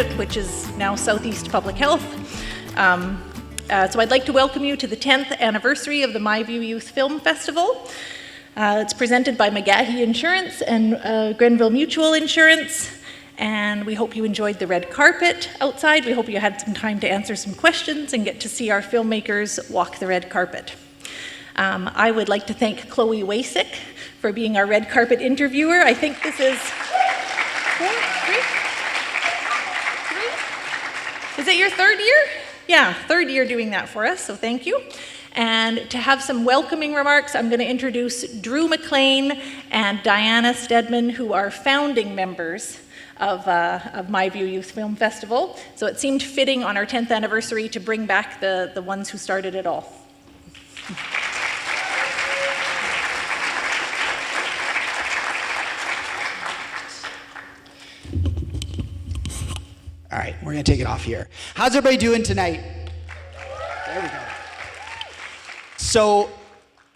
Youth, which is now Southeast Public Health. So I'd like to welcome you to the 10th anniversary of the MyView Youth Film Festival. It's presented by McGahey Insurance and Grenville Mutual Insurance. And we hope you enjoyed the red carpet outside. We hope you had some time to answer some questions and get to see our filmmakers walk the red carpet. I would like to thank Chloe Wasik for being our red carpet interviewer. I think this is three? Is it your third year? Yeah, third year doing that for us, so thank you. And to have some welcoming remarks, I'm going to introduce Drew McLean and Diana Stedman, who are founding members of MyView Youth Film Festival. So it seemed fitting on our 10th anniversary to bring back the ones who started it all. All right, we're gonna take it off here. How's everybody doing tonight? There we go. So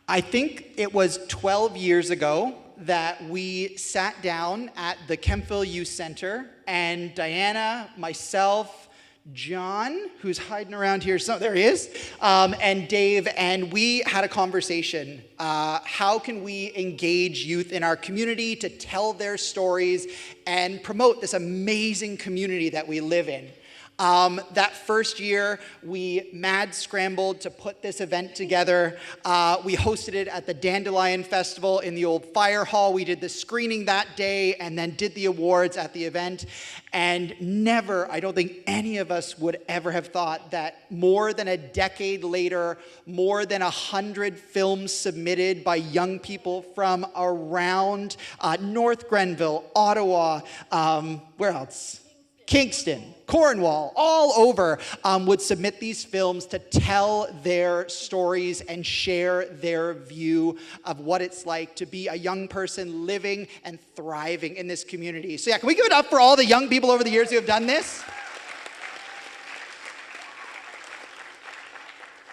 I think it was 12 years ago that we sat down at the Kempville Youth Center, and Diana, myself, John, who's hiding around here, so there he is, and Dave, and we had a conversation. How can we engage youth in our community to tell their stories and promote this amazing community that we live in? That first year, we mad scrambled to put this event together. We hosted it at the Dandelion Festival in the old fire hall. We did the screening that day and then did the awards at the event. And never, I don't think any of us would ever have thought that more than a decade later, more than 100 films submitted by young people from around North Grenville, Ottawa, where else? Kingston, Cornwall, all over would submit these films to tell their stories and share their view of what it's like to be a young person living and thriving in this community. So yeah, can we give it up for all the young people over the years who have done this?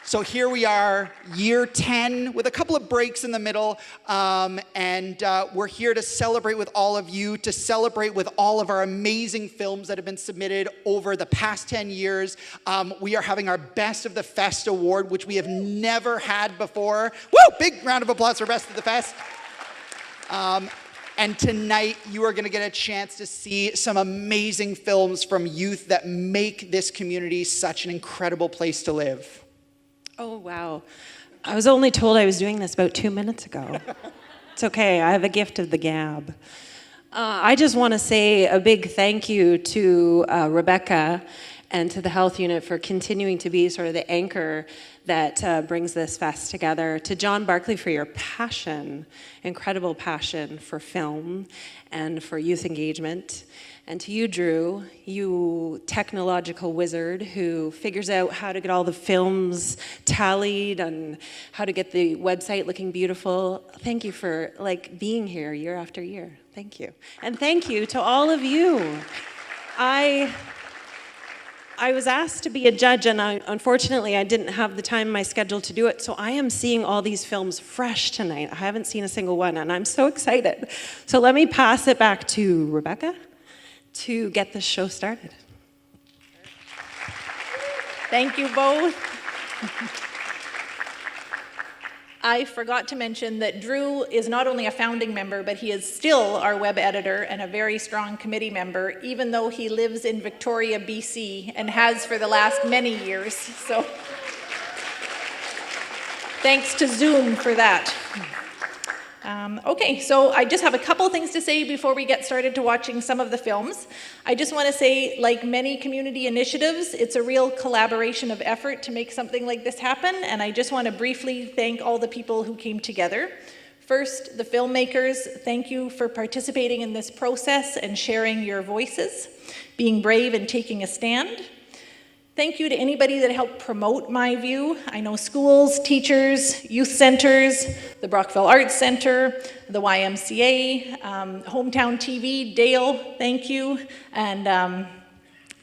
So here we are, year 10, with a couple of breaks in the middle, and we're here to celebrate with all of you, to celebrate with all of our amazing films that have been submitted over the past 10 years. We are having our Best of the Fest award, which we have never had before. Woo! Big round of applause for Best of the Fest. And tonight, you are going to get a chance to see some amazing films from youth that make this community such an incredible place to live. Oh, wow. I was only told I was doing this about 2 minutes ago. It's okay, I have a gift of the gab. I just want to say a big thank you to Rebecca and to the health unit for continuing to be sort of the anchor that brings this fest together. To John Barkley for your passion, incredible passion for film and for youth engagement. And to you, Drew, you technological wizard who figures out how to get all the films tallied and how to get the website looking beautiful. Thank you for being here year after year. Thank you. And thank you to all of you. I was asked to be a judge, and unfortunately I didn't have the time in my schedule to do it, so I am seeing all these films fresh tonight. I haven't seen a single one, and I'm so excited. So let me pass it back to Rebecca to get this show started. Thank you both. I forgot to mention that Drew is not only a founding member, but he is still our web editor and a very strong committee member, even though he lives in Victoria, BC, and has for the last many years. So thanks to Zoom for that. Okay, so I just have a couple things to say before we get started to watching some of the films. I just want to say, like many community initiatives, it's a real collaboration of effort to make something like this happen, and I just want to briefly thank all the people who came together. First, the filmmakers, thank you for participating in this process and sharing your voices, being brave and taking a stand. Thank you to anybody that helped promote MyView. I know schools, teachers, youth centers, the Brockville Arts Center, the YMCA, Hometown TV, Dale, thank you, and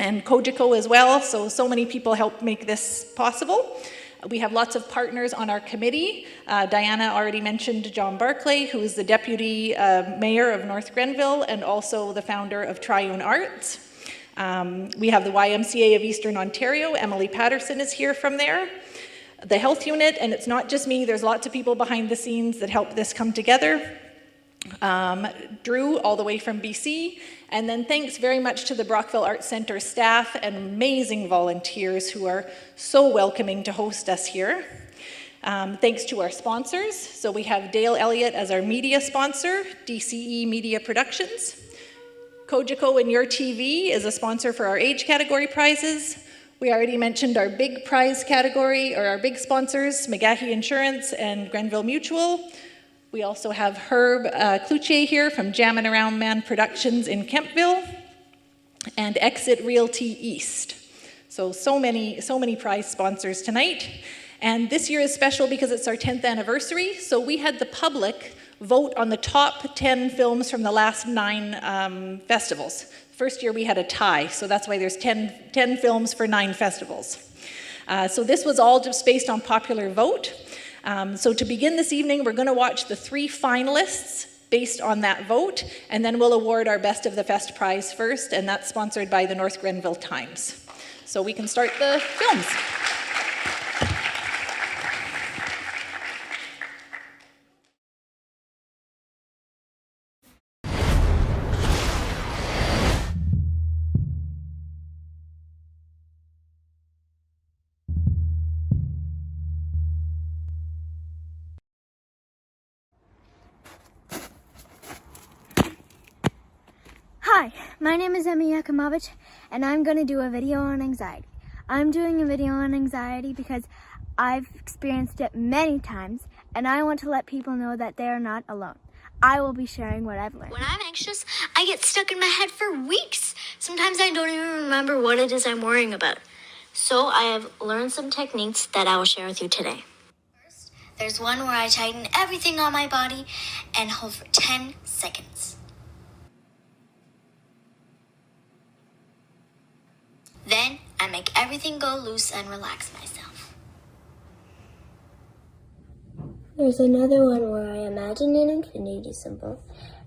Kojiko as well. So many people helped make this possible. We have lots of partners on our committee. Diana already mentioned John Barclay, who is the Deputy Mayor of North Grenville and also the founder of Triune Arts. We have the YMCA of Eastern Ontario. Emily Patterson is here from there. The health unit, and it's not just me, there's lots of people behind the scenes that help this come together. Drew, all the way from BC, and then thanks very much to the Brockville Arts Centre staff and amazing volunteers who are so welcoming to host us here. Thanks to our sponsors. So we have Dale Elliott as our media sponsor, DCE Media Productions. Kojiko and Your TV is a sponsor for our age category prizes. We already mentioned our big prize category, or our big sponsors, McGahey Insurance and Grenville Mutual. We also have Herb Cloutier here from Jammin' Around Man Productions in Kempville, and Exit Realty East. So many prize sponsors tonight. And this year is special because it's our 10th anniversary, so we had the public vote on the top 10 films from the last 9 festivals. First year we had a tie, so that's why there's 10 films for 9 festivals. So this was all just based on popular vote. So to begin this evening, we're going to watch the 3 finalists based on that vote, and then we'll award our Best of the Fest prize first, and that's sponsored by the North Grenville Times. So we can start the films. Hi, my name is Emmy Yakimovich, and I'm going to do a video on anxiety. I'm doing a video on anxiety because I've experienced it many times, and I want to let people know that they are not alone. I will be sharing what I've learned. When I'm anxious, I get stuck in my head for weeks. Sometimes I don't even remember what it is I'm worrying about. So I have learned some techniques that I will share with you today. First, there's one where I tighten everything on my body and hold for 10 seconds. Then I make everything go loose and relax myself. There's another one where I imagine an infinity symbol,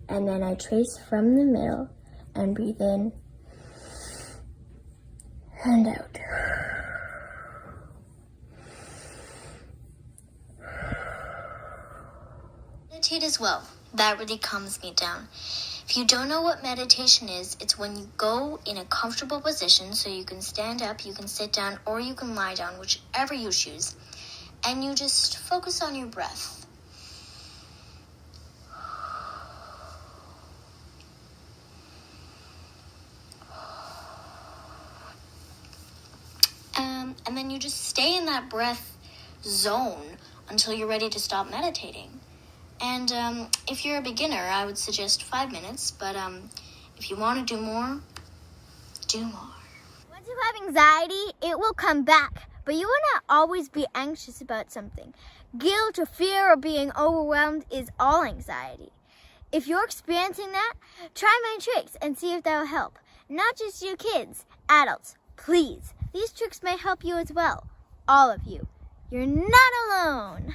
and then I trace from the middle and breathe in and out. Meditate as well. That really calms me down. If you don't know what meditation is, it's when you go in a comfortable position, so you can stand up, you can sit down, or you can lie down, whichever you choose, and you just focus on your breath. And then you just stay in that breath zone until you're ready to stop meditating. And if you're a beginner, I would suggest 5 minutes, but if you want to do more, do more. Once you have anxiety, it will come back, but you will not always be anxious about something. Guilt or fear or being overwhelmed is all anxiety. If you're experiencing that, try my tricks and see if that will help. Not just you kids, adults, please. These tricks may help you as well. All of you. You're not alone.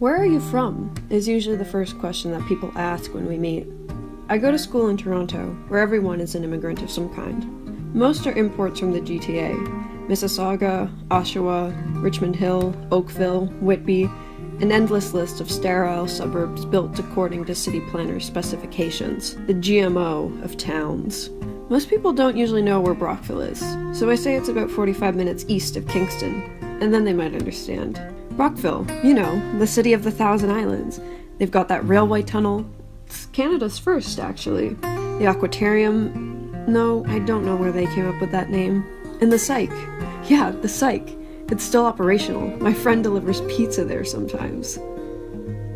Where are you from? Is usually the first question that people ask when we meet. I go to school in Toronto, where everyone is an immigrant of some kind. Most are imports from the GTA: Mississauga, Oshawa, Richmond Hill, Oakville, Whitby, an endless list of sterile suburbs built according to city planner specifications, the GMO of towns. Most people don't usually know where Brockville is, so I say it's about 45 minutes east of Kingston, and then they might understand. Brockville, you know, the city of the Thousand Islands. They've got that railway tunnel. It's Canada's first, actually. the Aquatarium. No, I don't know where they came up with that name. And the Psych. Yeah, the Psych. It's still operational. My friend delivers pizza there sometimes.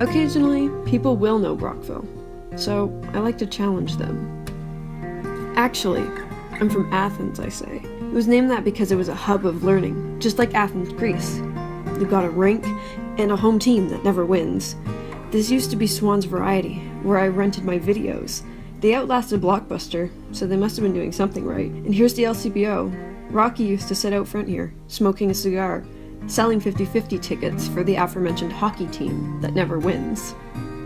Occasionally, people will know Brockville, so I like to challenge them. Actually, I'm from Athens, I say. It was named that because it was a hub of learning, just like Athens, Greece. They've got a rink and a home team that never wins. This used to be Swan's Variety, where I rented my videos. They outlasted Blockbuster, so they must have been doing something right. And here's the LCBO. Rocky used to sit out front here, smoking a cigar, selling 50-50 tickets for the aforementioned hockey team that never wins.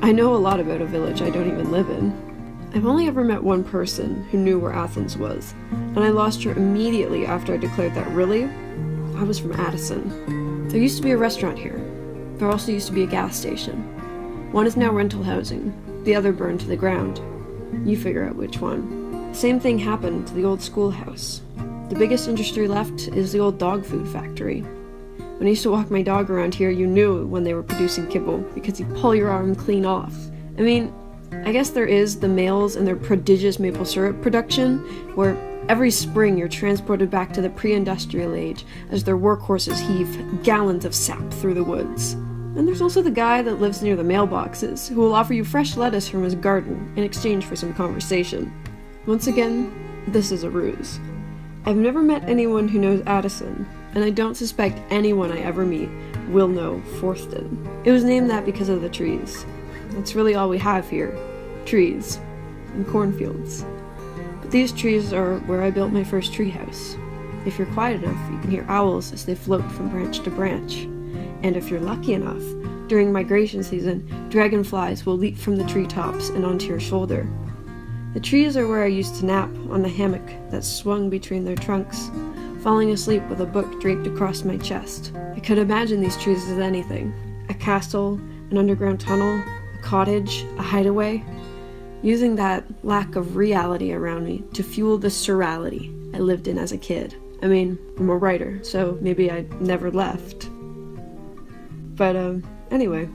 I know a lot about a village I don't even live in. I've only ever met one person who knew where Athens was, and I lost her immediately after I declared that really, I was from Addison. There used to be a restaurant here. There also used to be a gas station. One is now rental housing, the other burned to the ground. You figure out which one. The same thing happened to the old schoolhouse. The biggest industry left is the old dog food factory. When I used to walk my dog around here, you knew when they were producing kibble because you'd pull your arm clean off. I mean, I guess there is the males and their prodigious maple syrup production, where every spring you're transported back to the pre-industrial age as their workhorses heave gallons of sap through the woods. And there's also the guy that lives near the mailboxes, who will offer you fresh lettuce from his garden in exchange for some conversation. Once again, this is a ruse. I've never met anyone who knows Addison, and I don't suspect anyone I ever meet will know Forthden. It was named that because of the trees. That's really all we have here. Trees. And cornfields. But these trees are where I built my first treehouse. If you're quiet enough, you can hear owls as they float from branch to branch. And if you're lucky enough, during migration season, dragonflies will leap from the treetops and onto your shoulder. The trees are where I used to nap on the hammock that swung between their trunks, falling asleep with a book draped across my chest. I could imagine these trees as anything. A castle, an underground tunnel, a cottage, a hideaway. Using that lack of reality around me to fuel the surreality I lived in as a kid. I mean, I'm a writer, so maybe I never left. But, anyway,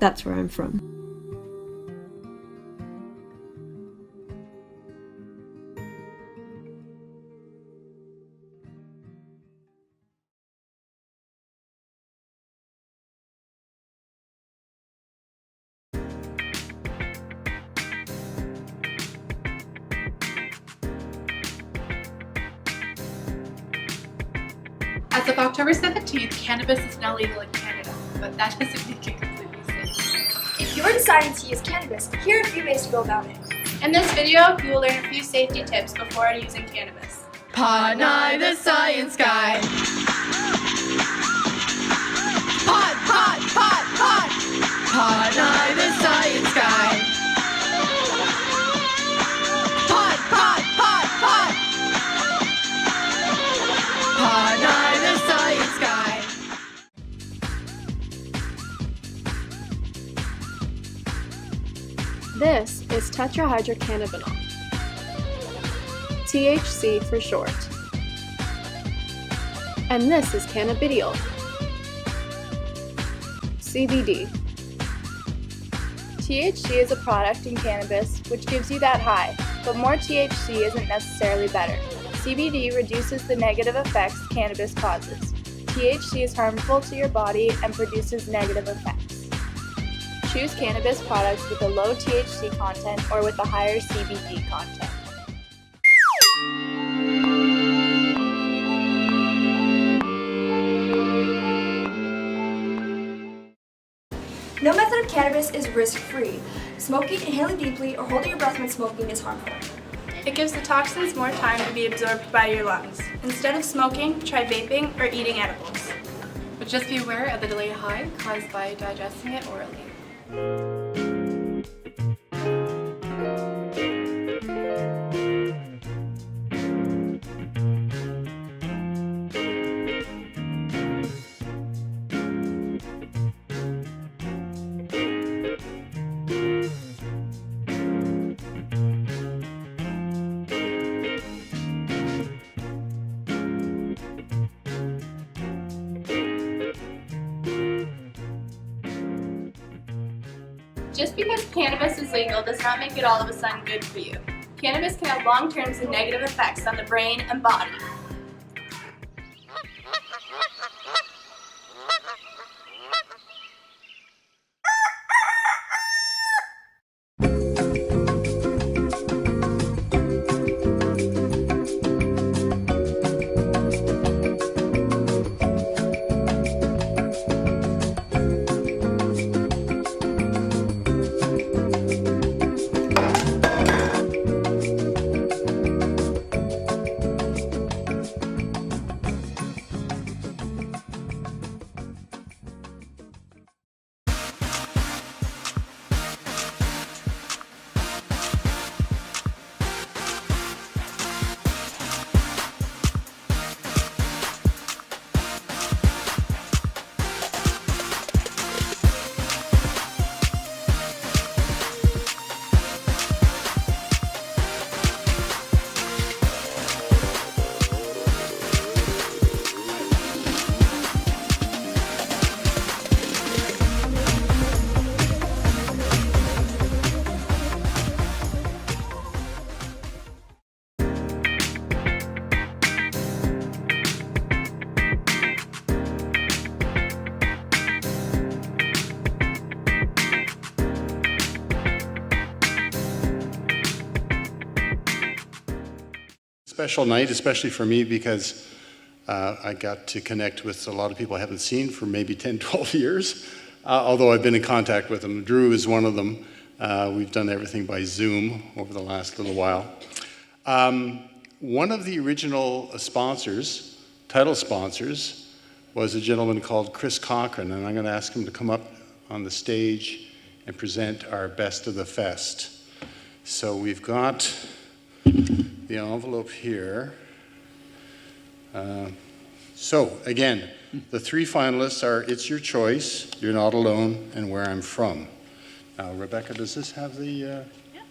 that's where I'm from. As of October 17th, cannabis is now legal in Canada, but that doesn't make it completely safe. If you're deciding to use cannabis, here are a few ways to go about it. In this video, you will learn a few safety tips before using cannabis. Pod Nye the Science Guy. Pod Nye the Science Guy. Pod Nye the Science Guy. This is tetrahydrocannabinol, THC for short. And this is cannabidiol, CBD. THC is a product in cannabis which gives you that high, but more THC isn't necessarily better. CBD reduces the negative effects cannabis causes. THC is harmful to your body and produces negative effects. Choose cannabis products with a low THC content or with a higher CBD content. No method of cannabis is risk-free. Smoking, inhaling deeply, or holding your breath when smoking is harmful. It gives the toxins more time to be absorbed by your lungs. Instead of smoking, try vaping or eating edibles. But just be aware of the delayed high caused by digesting it orally. Just because cannabis is legal does not make it all of a sudden good for you. Cannabis can have long-term and negative effects on the brain and body. Special night, especially for me, because I got to connect with a lot of people I haven't seen for maybe 10, 12 years, although I've been in contact with them. Drew is one of them. We've done everything by Zoom over the last little while. One of the original sponsors, title sponsors, was a gentleman called Chris Cochran, and I'm going to ask him to come up on the stage and present our Best of the Fest. So we've got the envelope here. So again, the three finalists are It's Your Choice, You're Not Alone, and Where I'm From. Now, Rebecca, does this have the... Yeah,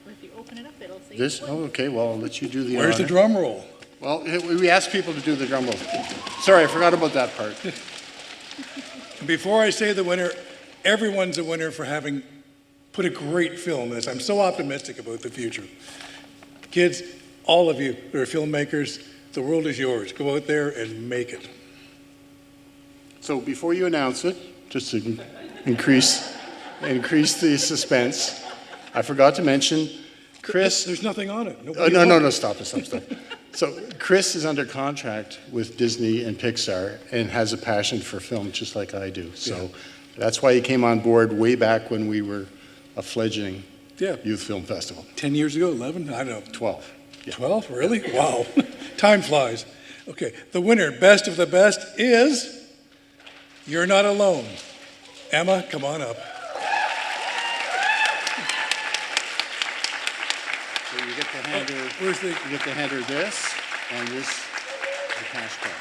if you open it up, it'll say... This? Oh, okay, well, I'll let you do the Where's honor. the drum roll? Well, we asked people to do the drum roll. Sorry, I forgot about that part. Before I say the winner, everyone's a winner for having put a great film in this. I'm so optimistic about the future. Kids, all of you that are filmmakers, the world is yours. Go out there and make it. So before you announce it, just to increase the suspense, I forgot to mention Chris. There's nothing on it. No, stop. So Chris is under contract with Disney and Pixar and has a passion for film just like I do. So that's why he came on board way back when we were a fledgling youth film festival. 10 years ago, 11? I don't know. 12. Yeah. 12? Really? Wow. Time flies. Okay, the winner, Best of the Best, is You're Not Alone. Emma, come on up. So you get to hand her, you get to hand her this and this, the cash card.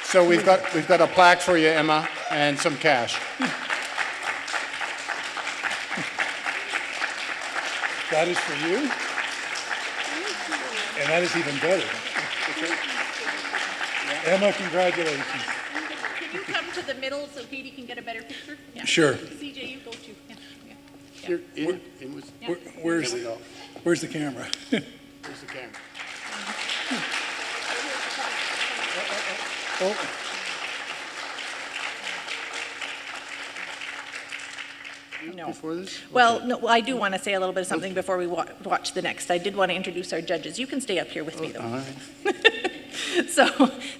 So we've got a plaque for you, Emma, and some cash. That is for you. And that is even better. Emma, congratulations. Can you come to the middle so Katie can get a better picture? Yeah. Sure. CJ, you go too. Where's the camera? Where's the camera? Oh. No. Before this? Well, no, I do want to say a little bit of something before we watch the next. I did want to introduce our judges. You can stay up here with me, though. All right. So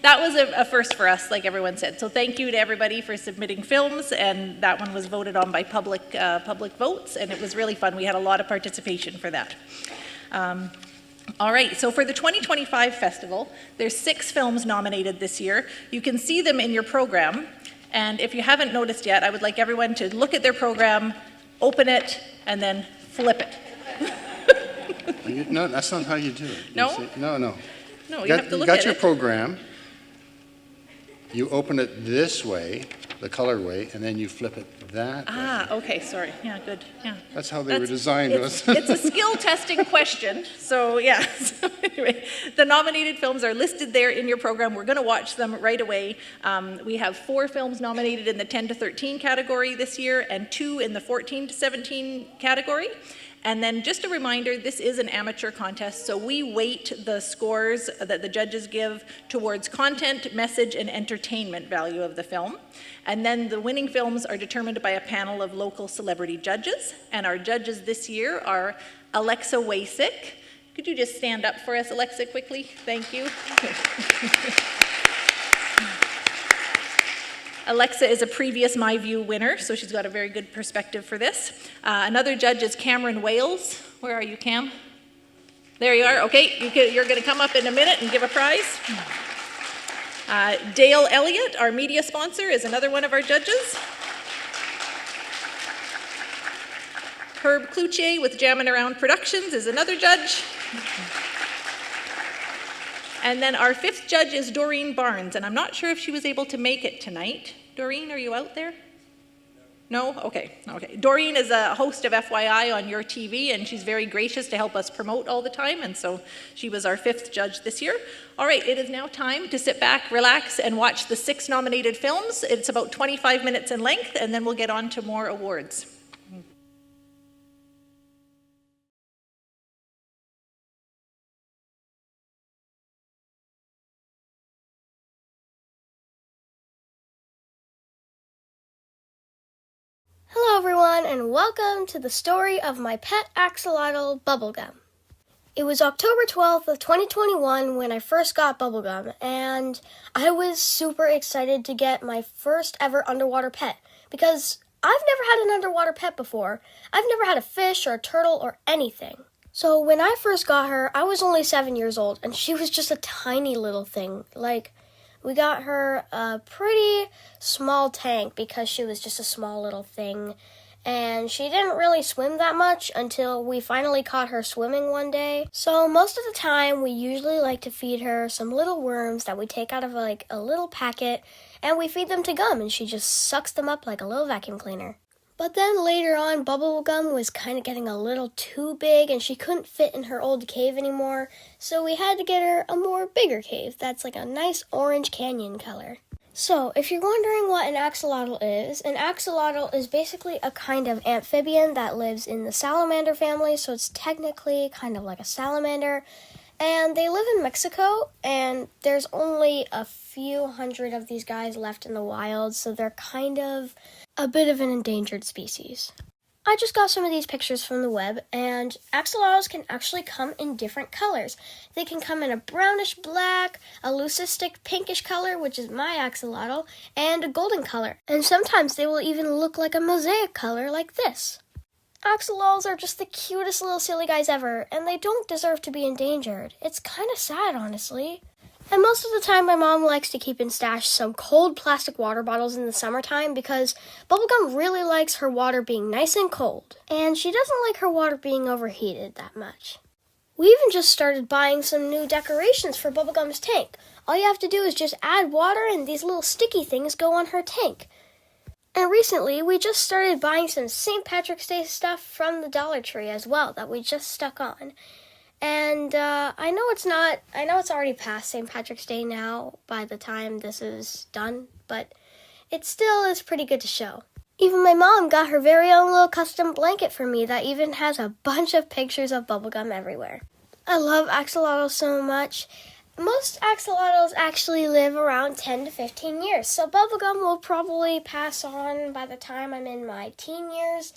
that was a first for us, like everyone said. So thank you to everybody for submitting films, and that one was voted on by public votes, and it was really fun. We had a lot of participation for that. All right, so for the 2025 festival, there's 6 films nominated this year. You can see them in your program, and if you haven't noticed yet, I would like everyone to look at their program, open it, and then flip it. No, that's not how you do it. No? No. No, you have to look You at got your it. program, you open it this way, the color way, and then you flip it that. Ah, okay, sorry. Yeah, good. Yeah. That's how they were designed. It's a skill testing question. So yeah. So anyway, the nominated films are listed there in your program. We're going to watch them right away. We have 4 films nominated in the 10 to 13 category this year and 2 in the 14 to 17 category. And then just a reminder, this is an amateur contest, so we weight the scores that the judges give towards content, message, and entertainment value of the film. And then the winning films are determined by a panel of local celebrity judges. And our judges this year are Alexa Wasik. Could you just stand up for us, Alexa, quickly? Thank you. Alexa is a previous MyView winner, so she's got a very good perspective for this. Another judge is Cameron Wales. Where are you, Cam? There you are. Okay, you're going to come up in a minute and give a prize. Dale Elliott, our media sponsor, is another one of our judges. Herb Cloutier with Jammin' Around Productions is another judge. And then our 5th judge is Doreen Barnes, and I'm not sure if she was able to make it tonight. Doreen, are you out there? No? Okay. Doreen is a host of FYI on your TV, and she's very gracious to help us promote all the time, and so she was our 5th judge this year. All right, it is now time to sit back, relax, and watch the 6 nominated films. It's about 25 minutes in length, and then we'll get on to more awards. Hello everyone, and welcome to the story of my pet axolotl, Bubblegum. It was October 12th of 2021 when I first got Bubblegum, and I was super excited to get my first ever underwater pet, because I've never had an underwater pet before. I've never had a fish or a turtle or anything. So when I first got her, I was only 7 years old, and she was just a tiny little thing. We got her a pretty small tank because she was just a small little thing, and she didn't really swim that much until we finally caught her swimming one day. So most of the time, we usually like to feed her some little worms that we take out of a little packet, and we feed them to Gum, and she just sucks them up like a little vacuum cleaner. But then later on, Bubblegum was kind of getting a little too big and she couldn't fit in her old cave anymore, so we had to get her a more bigger cave that's like a nice orange canyon color. So, if you're wondering what an axolotl is basically a kind of amphibian that lives in the salamander family, so it's technically kind of like a salamander. And they live in Mexico, and there's only a few hundred of these guys left in the wild, so they're kind of a bit of an endangered species. I just got some of these pictures from the web, and axolotls can actually come in different colors. They can come in a brownish black, a leucistic pinkish color, which is my axolotl, and a golden color. And sometimes they will even look like a mosaic color like this. Axolotls are just the cutest little silly guys ever, and they don't deserve to be endangered. It's kind of sad, honestly. And most of the time, my mom likes to keep in stash some cold plastic water bottles in the summertime because Bubblegum really likes her water being nice and cold, and she doesn't like her water being overheated that much. We even just started buying some new decorations for Bubblegum's tank. All you have to do is just add water and these little sticky things go on her tank. And recently, we just started buying some St. Patrick's Day stuff from the Dollar Tree as well that we just stuck on. And I know it's already past St. Patrick's Day now by the time this is done, but it still is pretty good to show. Even my mom got her very own little custom blanket for me that even has a bunch of pictures of Bubblegum everywhere. I love axolotls so much. Most axolotls actually live around 10 to 15 years, so Bubblegum will probably pass on by the time I'm in my teen years,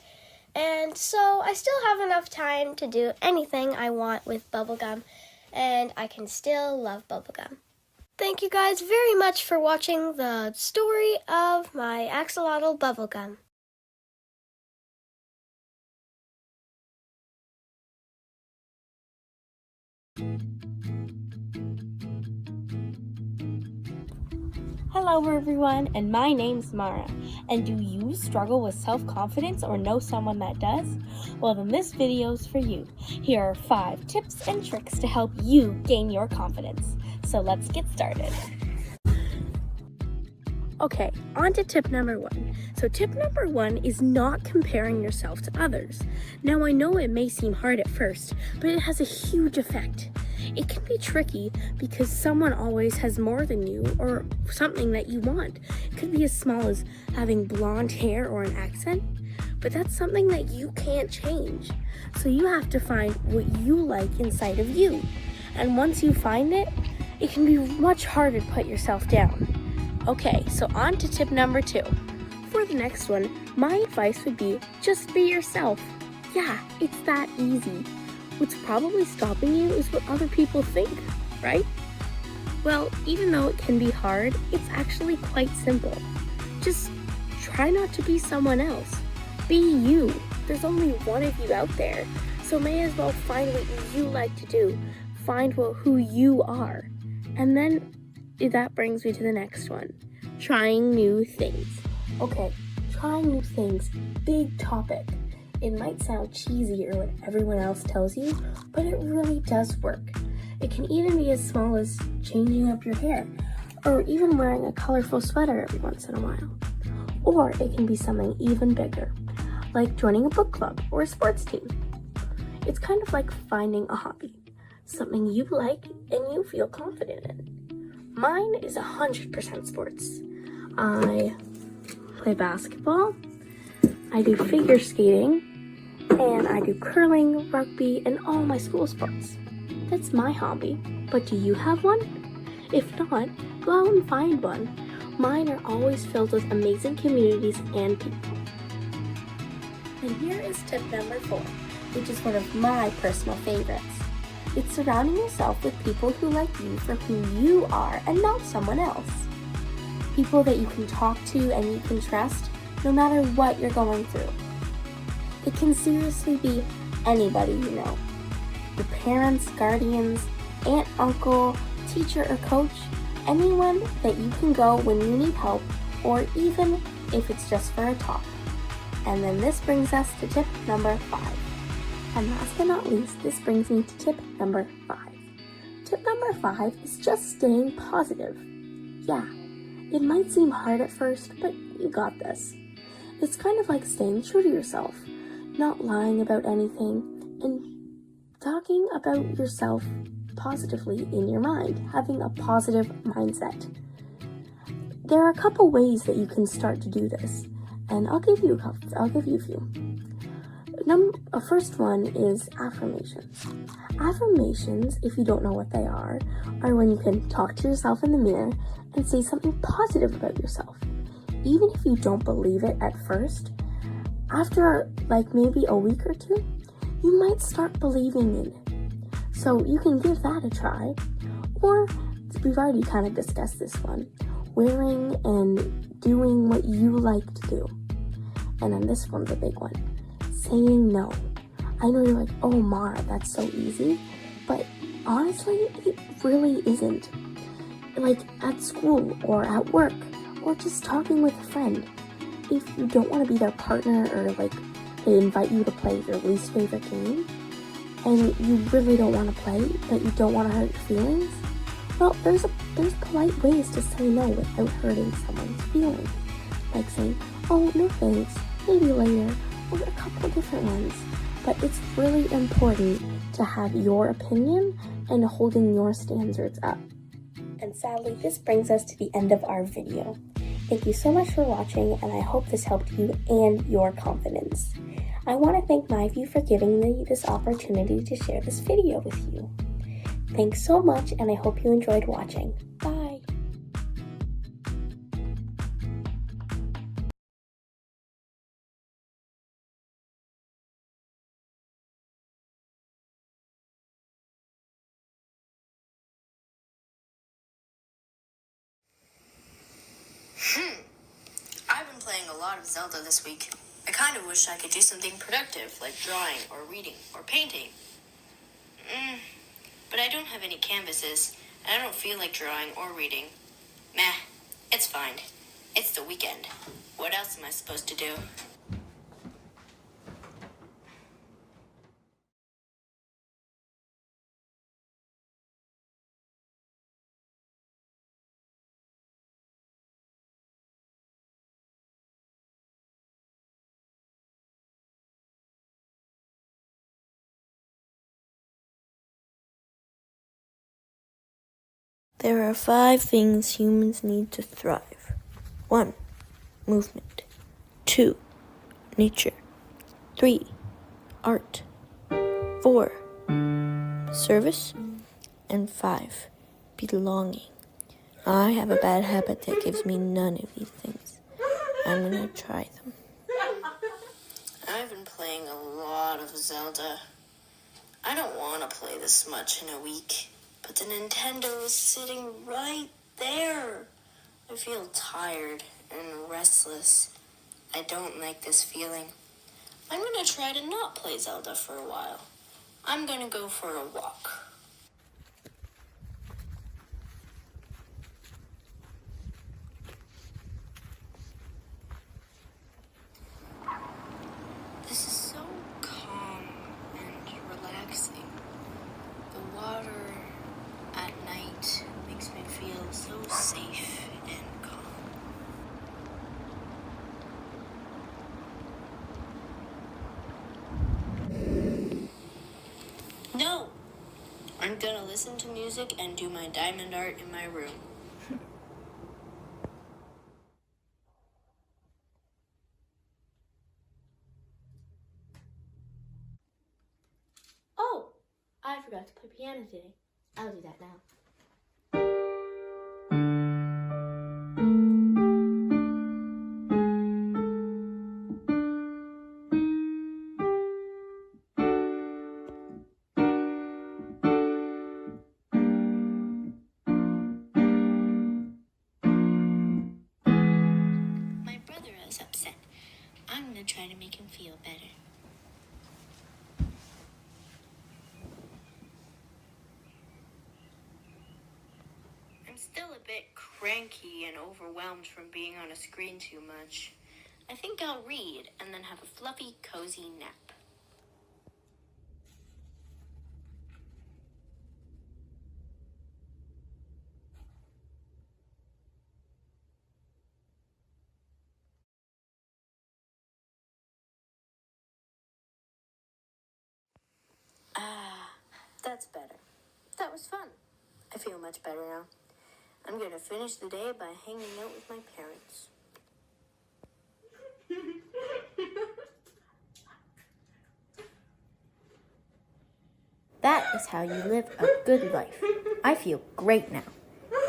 and so I still have enough time to do anything I want with Bubblegum, and I can still love Bubblegum. Thank you guys very much for watching the story of my axolotl Bubblegum. Hello everyone, and my name's Mara. And do you struggle with self-confidence or know someone that does? Well, then this video's for you. Here are 5 tips and tricks to help you gain your confidence. So let's get started. Okay, on to tip number 1. So tip number 1 is not comparing yourself to others. Now I know it may seem hard at first, but it has a huge effect. It can be tricky because someone always has more than you or something that you want. It could be as small as having blonde hair or an accent, but that's something that you can't change. So you have to find what you like inside of you. And once you find it, it can be much harder to put yourself down. Okay, so on to tip number 2. For the next one, my advice would be just be yourself. Yeah, it's that easy. What's probably stopping you is what other people think, right? Well, even though it can be hard, it's actually quite simple. Just try not to be someone else. Be you. There's only one of you out there, so may as well find what you like to do. Find who you are. And then that brings me to the next one. Trying new things. Okay, trying new things. Big topic. It might sound cheesy or what everyone else tells you, but it really does work. It can even be as small as changing up your hair, or even wearing a colorful sweater every once in a while. Or it can be something even bigger, like joining a book club or a sports team. It's kind of like finding a hobby, something you like and you feel confident in. Mine is 100% sports. I play basketball, I do figure skating, and I do curling, rugby, and all my school sports. That's my hobby, but do you have one? If not, go out and find one. Mine are always filled with amazing communities and people. And here is tip number 4, which is one of my personal favorites. It's surrounding yourself with people who like you for who you are and not someone else. People that you can talk to and you can trust no matter what you're going through. It can seriously be anybody you know. Your parents, guardians, aunt, uncle, teacher, or coach. Anyone that you can go when you need help, or even if it's just for a talk. And then this brings us to tip number 5. And last but not least, this brings me to tip number 5. Tip number 5 is just staying positive. Yeah, it might seem hard at first, but you got this. It's kind of like staying true to yourself, not lying about anything, and talking about yourself positively in your mind, having a positive mindset. There are a couple ways that you can start to do this, and I'll give you a few. First one is affirmations. Affirmations, if you don't know what they are when you can talk to yourself in the mirror and say something positive about yourself. Even if you don't believe it at first, after maybe a week or 2, you might start believing in it. So you can give that a try. Or, we've already kind of discussed this one, wearing and doing what you like to do. And then this one's a big one, saying no. I know you're like, oh Mara, that's so easy, but honestly, it really isn't. Like at school or at work, or just talking with a friend. If you don't want to be their partner, or they invite you to play your least favorite game, and you really don't want to play, but you don't want to hurt your feelings, well, there's polite ways to say no without hurting someone's feelings. Like saying, oh, no thanks, maybe later, or a couple different ones. But it's really important to have your opinion and holding your standards up. And sadly, this brings us to the end of our video. Thank you so much for watching, and I hope this helped you and your confidence. I want to thank MyView for giving me this opportunity to share this video with you. Thanks so much, and I hope you enjoyed watching. Bye! I've been playing a lot of Zelda this week. I kind of wish I could do something productive, like drawing, or reading, or painting. But I don't have any canvases, and I don't feel like drawing or reading. Meh, it's fine. It's the weekend. What else am I supposed to do? There are 5 things humans need to thrive. 1. Movement. 2. Nature. 3. Art. 4. Service. And 5. Belonging. I have a bad habit that gives me none of these things. I'm gonna try them. I've been playing a lot of Zelda. I don't want to play this much in a week, but the Nintendo is sitting right there. I feel tired and restless. I don't like this feeling. I'm gonna try to not play Zelda for a while. I'm gonna go for a walk. This is so calm and relaxing. The water at night makes me feel so safe and calm. No! I'm gonna listen to music and do my diamond art in my room. Oh, I forgot to play piano today. I'll do that now. My brother is upset. I'm gonna try to make him feel better. I'm still a bit cranky and overwhelmed from being on a screen too much. I think I'll read and then have a fluffy, cozy nap. That's better. That was fun. I feel much better now. I'm gonna finish the day by hanging out with my parents. That is how you live a good life. I feel great now.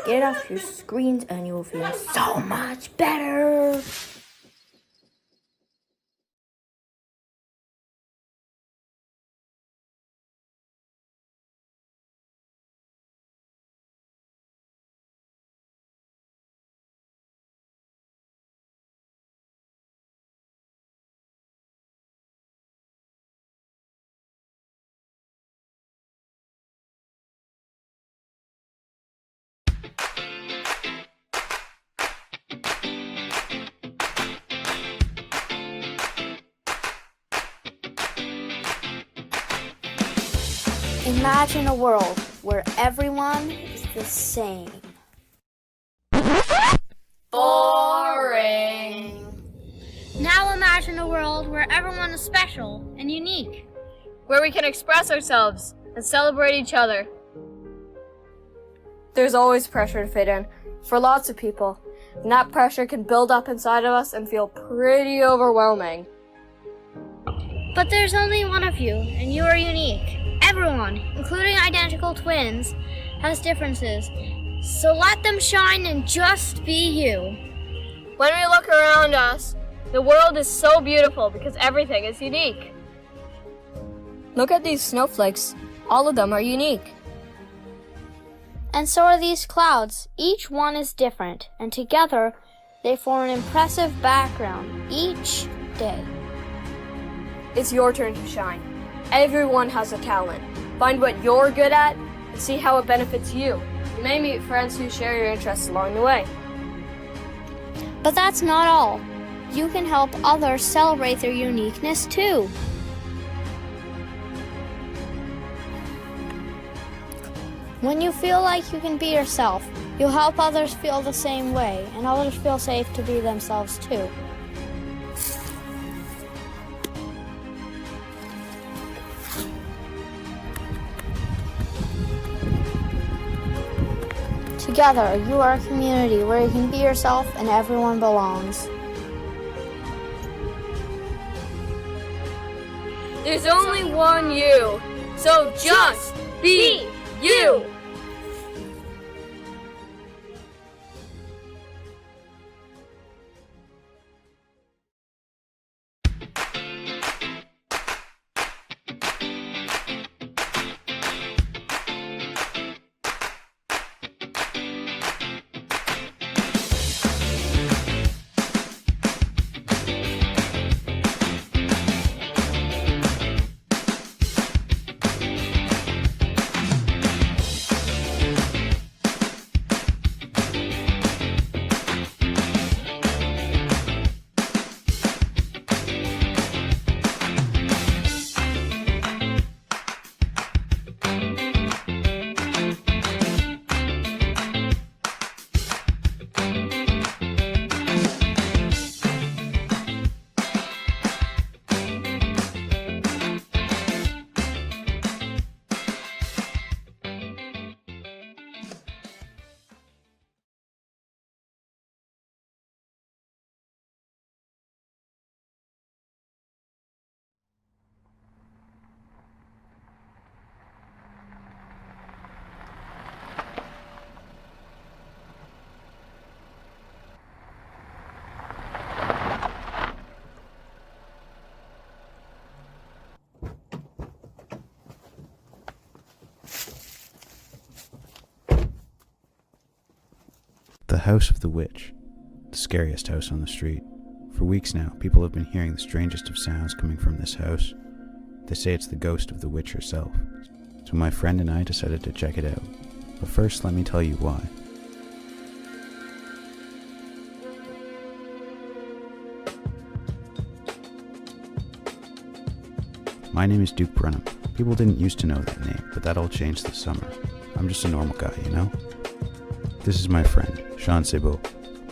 Get off your screens and you will feel so much better. Imagine a world where everyone is the same. Boring. Now imagine a world where everyone is special and unique. Where we can express ourselves and celebrate each other. There's always pressure to fit in, for lots of people. And that pressure can build up inside of us and feel pretty overwhelming. But there's only one of you, and you are unique. Everyone, including identical twins, has differences. So let them shine and just be you. When we look around us, the world is so beautiful because everything is unique. Look at these snowflakes. All of them are unique. And so are these clouds. Each one is different, and together they form an impressive background each day. It's your turn to shine. Everyone has a talent. Find what you're good at and see how it benefits you. You may meet friends who share your interests along the way. But that's not all. You can help others celebrate their uniqueness too. When you feel like you can be yourself, you'll help others feel the same way, and others feel safe to be themselves too. Together, you are a community where you can be yourself and everyone belongs. There's only one you, so just be you! The House of the Witch, the scariest house on the street. For weeks now, people have been hearing the strangest of sounds coming from this house. They say it's the ghost of the witch herself. So my friend and I decided to check it out. But first, let me tell you why. My name is Duke Brunham. People didn't used to know that name, but that all changed this summer. I'm just a normal guy, you know? This is my friend, Sean Sebo.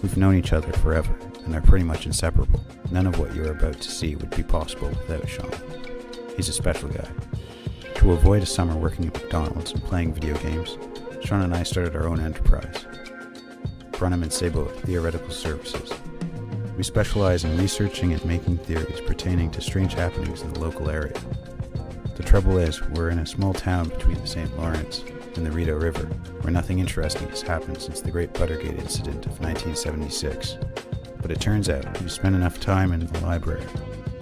We've known each other forever, and are pretty much inseparable. None of what you're about to see would be possible without Sean. He's a special guy. To avoid a summer working at McDonald's and playing video games, Sean and I started our own enterprise, Brunham and Sebo Theoretical Services. We specialize in researching and making theories pertaining to strange happenings in the local area. The trouble is, we're in a small town between the St. Lawrence and the Rideau River, where nothing interesting has happened since the Great Buttergate Incident of 1976. But it turns out, if you spend enough time in the library,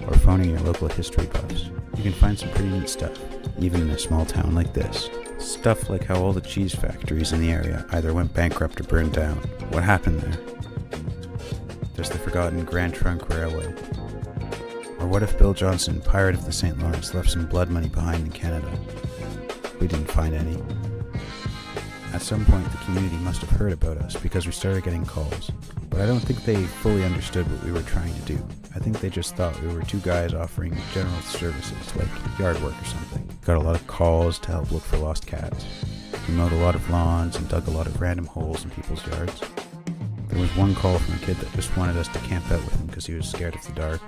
or phoning your local history buffs, you can find some pretty neat stuff, even in a small town like this. Stuff like how all the cheese factories in the area either went bankrupt or burned down. What happened there? There's the forgotten Grand Trunk Railway. Or what if Bill Johnson, pirate of the St. Lawrence, left some blood money behind in Canada? We didn't find any. At some point, the community must have heard about us because we started getting calls, but I don't think they fully understood what we were trying to do. I think they just thought we were two guys offering general services, like yard work or something. Got a lot of calls to help look for lost cats. We mowed a lot of lawns and dug a lot of random holes in people's yards. There was one call from a kid that just wanted us to camp out with him because he was scared of the dark.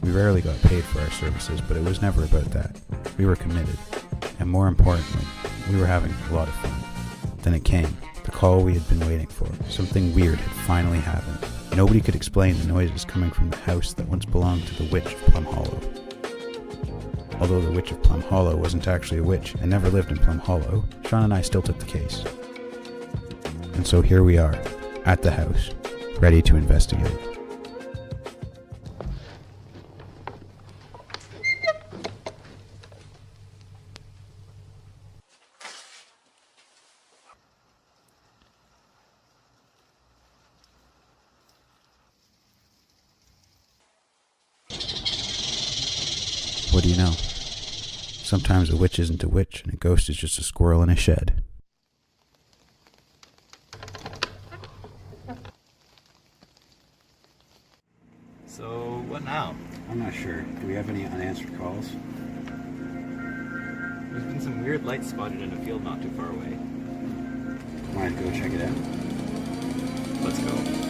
We rarely got paid for our services, but it was never about that. We were committed. And more importantly, we were having a lot of fun. Then it came, the call we had been waiting for. Something weird had finally happened. Nobody could explain the noises coming from the house that once belonged to the Witch of Plum Hollow. Although the Witch of Plum Hollow wasn't actually a witch and never lived in Plum Hollow, Sean and I still took the case. And so here we are, at the house, ready to investigate. What do you know? Sometimes a witch isn't a witch and a ghost is just a squirrel in a shed. So, what now? I'm not sure. Do we have any unanswered calls? There's been some weird lights spotted in a field not too far away. Want to go check it out? Let's go.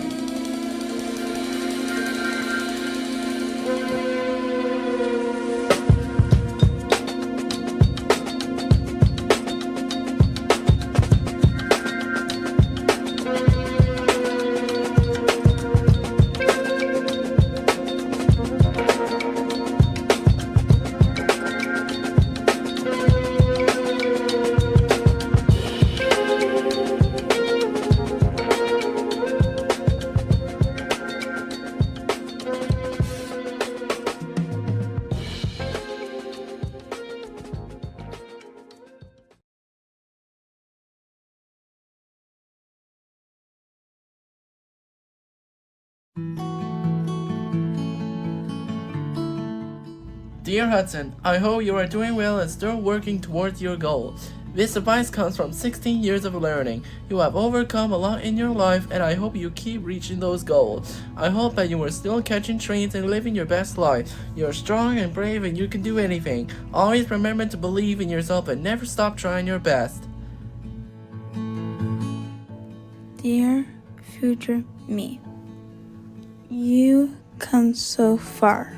Dear Hudson, I hope you are doing well and still working towards your goal. This advice comes from 16 years of learning. You have overcome a lot in your life, and I hope you keep reaching those goals. I hope that you are still catching trains and living your best life. You are strong and brave and you can do anything. Always remember to believe in yourself and never stop trying your best. Dear future me, you come so far.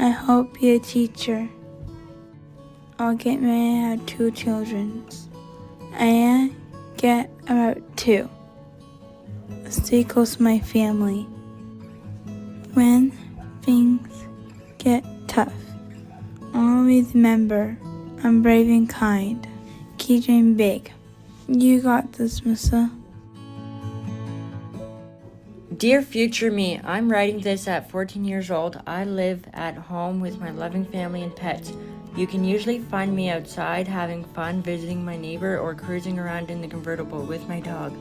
I hope be a teacher. I'll get married and have 2 children. I get about 2. Stay close to my family. When things get tough, always remember I'm brave and kind. Keep dreaming big. You got this, Missa. Dear future me, I'm writing this at 14 years old. I live at home with my loving family and pets. You can usually find me outside having fun, visiting my neighbor, or cruising around in the convertible with my dog.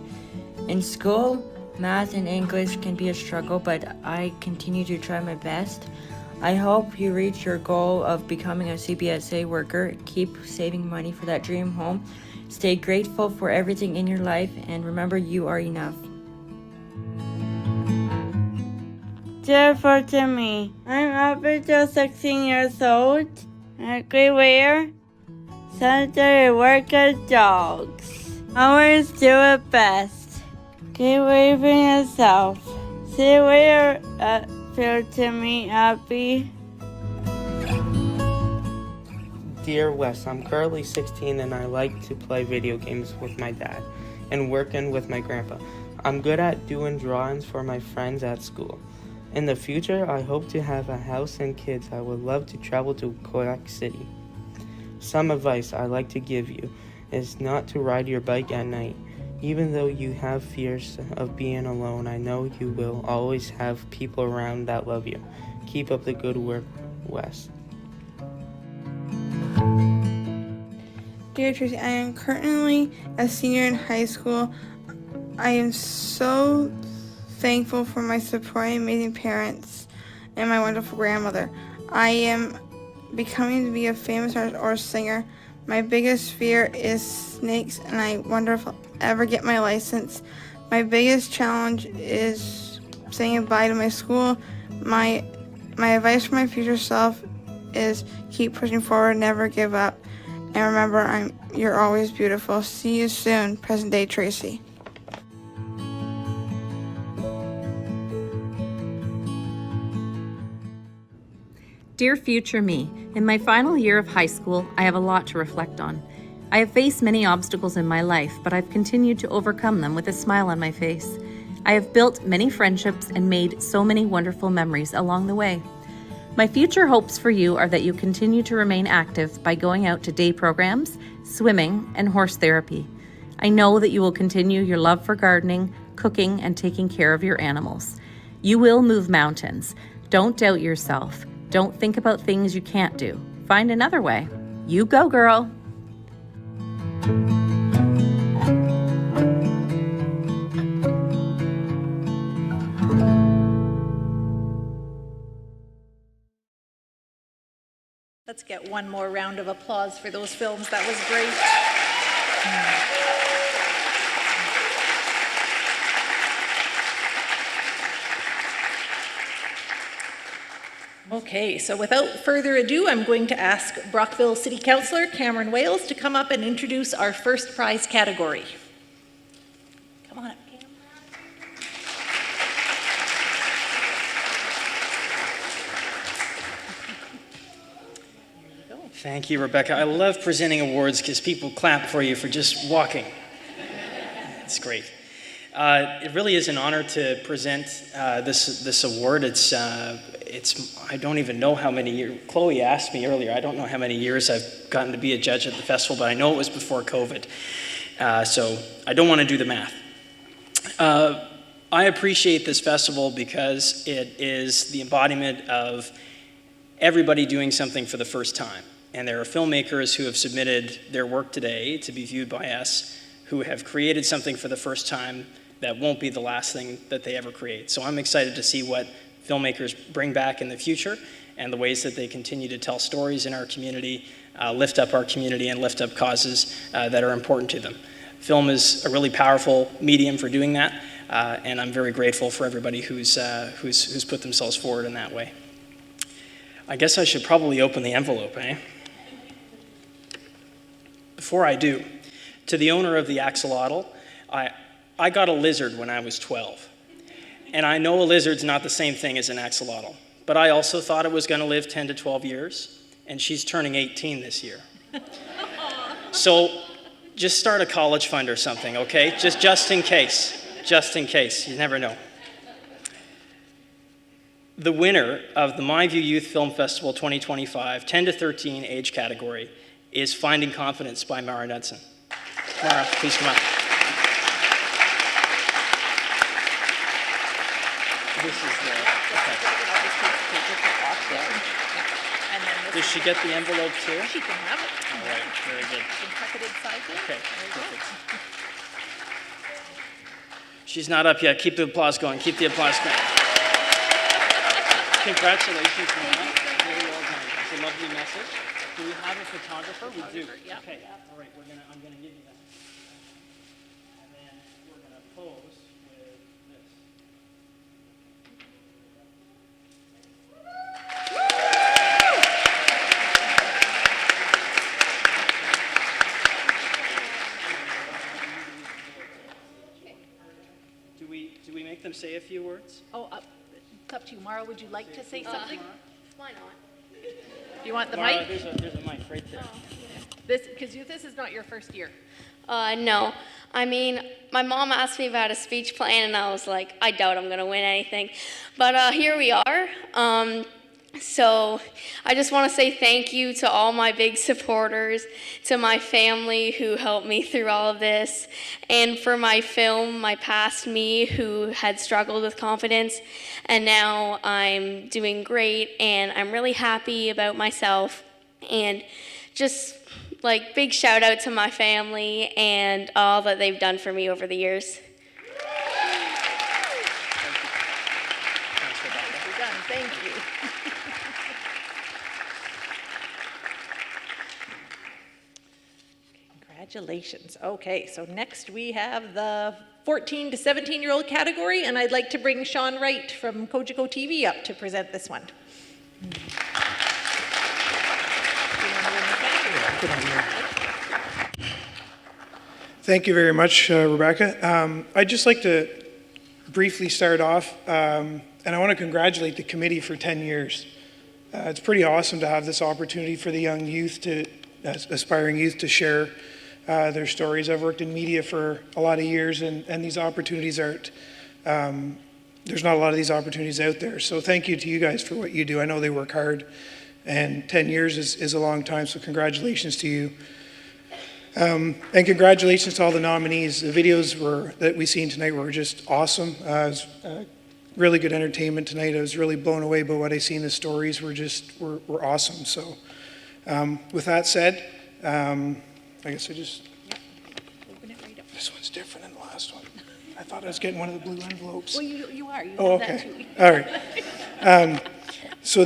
In school, math and English can be a struggle, but I continue to try my best. I hope you reach your goal of becoming a CBSA worker. Keep saving money for that dream home. Stay grateful for everything in your life, and remember you are enough. Dear future me, I'm up until 16 years old. I agree where Senator work as dogs. Always do it best. Keep believing yourself. See where future me happy. Dear Wes, I'm currently 16 and I like to play video games with my dad and working with my grandpa. I'm good at doing drawings for my friends at school. In the future, I hope to have a house and kids. I would love to travel to Quebec City. Some advice I like to give you is not to ride your bike at night. Even though you have fears of being alone, I know you will always have people around that love you. Keep up the good work, Wes. Dear Tracy, I am currently a senior in high school. I am so thankful for my supporting, amazing parents and my wonderful grandmother. I am becoming to be a famous artist or singer. My biggest fear is snakes, and I wonder if I'll ever get my license. My biggest challenge is saying goodbye to my school. My advice for my future self is keep pushing forward, never give up, and remember you're always beautiful. See you soon, present day Tracy. Dear future me, in my final year of high school, I have a lot to reflect on. I have faced many obstacles in my life, but I've continued to overcome them with a smile on my face. I have built many friendships and made so many wonderful memories along the way. My future hopes for you are that you continue to remain active by going out to day programs, swimming, and horse therapy. I know that you will continue your love for gardening, cooking, and taking care of your animals. You will move mountains. Don't doubt yourself. Don't think about things you can't do. Find another way. You go, girl. Let's get one more round of applause for those films. That was great. Okay, so without further ado, I'm going to ask Brockville City Councillor Cameron Wales to come up and introduce our first prize category. Come on up, Cam. Thank you, Rebecca. I love presenting awards because people clap for you for just walking. It's great. It really is an honor to present this award. It's I don't even know how many years. Chloe asked me earlier. I don't know how many years I've gotten to be a judge at the festival, but I know it was before COVID. So I don't want to do the math. I appreciate this festival because it is the embodiment of everybody doing something for the first time. And there are filmmakers who have submitted their work today to be viewed by us, who have created something for the first time that won't be the last thing that they ever create. So I'm excited to see what filmmakers bring back in the future and the ways that they continue to tell stories in our community, lift up our community, and lift up causes that are important to them. Film is a really powerful medium for doing that, and I'm very grateful for everybody who's put themselves forward in that way. I guess I should probably open the envelope, eh? Before I do, to the owner of the axolotl, I got a lizard when I was 12. And I know a lizard's not the same thing as an axolotl, but I also thought it was going to live 10 to 12 years, and she's turning 18 this year. So just start a college fund or something, okay? Just in case. Just in case. You never know. The winner of the MyView Youth Film Festival 2025 10 to 13 age category is Finding Confidence by Mara Knudsen. Mara, please come up. This is the... Okay. Does she get the envelope too? She can have it. All right, very good. You can tuck it inside there. Okay, perfect. She's not up yet. Keep the applause going. Keep the applause going. Congratulations, Mara. Very well done. That's a lovely message. Do we have a photographer? We do. Yeah. Okay. All right. I'm gonna give you that. And then we're gonna pose with this. Do we make them say a few words? Oh, it's up to you. Mara, would you like to say something? Why not? Do you want the Mara, mic? there's a mic right there. Because this is not your first year. No. I mean, my mom asked me about a speech plan, and I was like, I doubt I'm going to win anything. But here we are. So I just want to say thank you to all my big supporters, to my family who helped me through all of this, and for my film, my past me who had struggled with confidence, and now I'm doing great, and I'm really happy about myself, and just like big shout out to my family and all that they've done for me over the years. Thank you. Congratulations. Okay, so next we have the 14 to 17-year-old category, and I'd like to bring Sean Wright from Kojiko TV up to present this one. Thank you very much, Rebecca. I'd just like to briefly start off, and I want to congratulate the committee for 10 years. It's pretty awesome to have this opportunity for the young youth, aspiring youth, to share their stories. I've worked in media for a lot of years, and these opportunities aren't, there's not a lot of these opportunities out there. So thank you to you guys for what you do. I know they work hard, and 10 years is a long time, so congratulations to you. And congratulations to all the nominees. The videos that we seen tonight were just awesome. It was really good entertainment tonight. I was really blown away by what I seen. The stories were awesome. So with that said, I guess I just, this one's different than the last one. I thought I was getting one of the blue envelopes. Well, you are. You Oh, have okay. that too. All right. So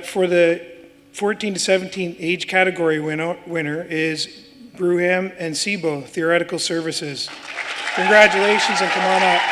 for the 14 to 17 age category winner is Bruham and Sebo, Theoretical Services. Congratulations, and come on up.